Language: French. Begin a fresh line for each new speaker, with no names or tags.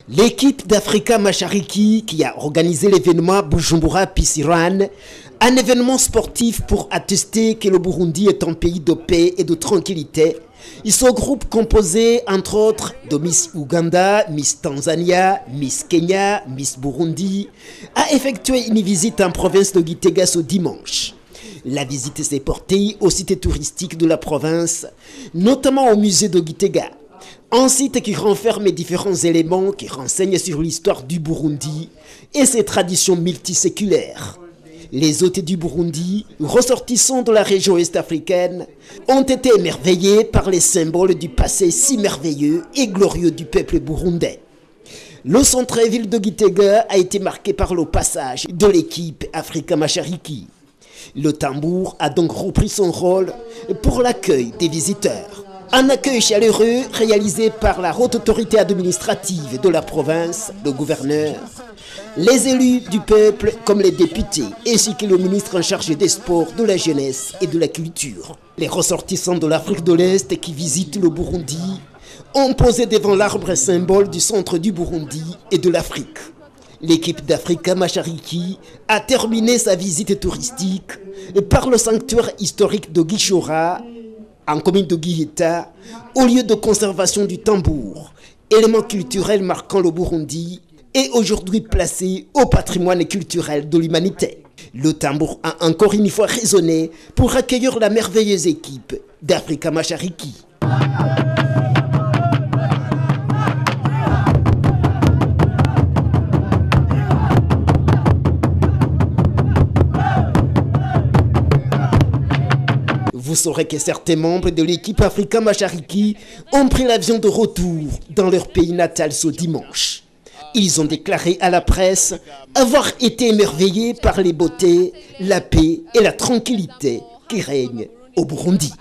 L'équipe d'Africa Mashariki qui a organisé l'événement Bujumbura Peace Run, un événement sportif pour attester que le Burundi est un pays de paix et de tranquillité. Ce groupe composé entre autres de Miss Uganda, Miss Tanzania, Miss Kenya, Miss Burundi, a effectué une visite en province de Gitega ce dimanche. La visite s'est portée au site touristique de la province, notamment au musée de Gitega. Un site qui renferme différents éléments qui renseignent sur l'histoire du Burundi et ses traditions multiséculaires. Les hôtes du Burundi, ressortissants de la région est-africaine, ont été émerveillés par les symboles du passé si merveilleux et glorieux du peuple burundais. Le centre-ville de Gitega a été marqué par le passage de l'équipe Africa Mashariki. Le tambour a donc repris son rôle pour l'accueil des visiteurs. Un accueil chaleureux réalisé par la haute autorité administrative de la province, le gouverneur, les élus du peuple comme les députés, ainsi que le ministre en charge des sports, de la jeunesse et de la culture. Les ressortissants de l'Afrique de l'Est qui visitent le Burundi ont posé devant l'arbre symbole du centre du Burundi et de l'Afrique. L'équipe d'Africa Mashariki a terminé sa visite touristique par le sanctuaire historique de Gishora, en commune de Giheta, au lieu de conservation du tambour, élément culturel marquant le Burundi, est aujourd'hui placé au patrimoine culturel de l'humanité. Le tambour a encore une fois résonné pour accueillir la merveilleuse équipe d'Africa Mashariki. Vous saurez que certains membres de l'équipe Africa Mashariki ont pris l'avion de retour dans leur pays natal ce dimanche. Ils ont déclaré à la presse avoir été émerveillés par les beautés, la paix et la tranquillité qui règnent au Burundi.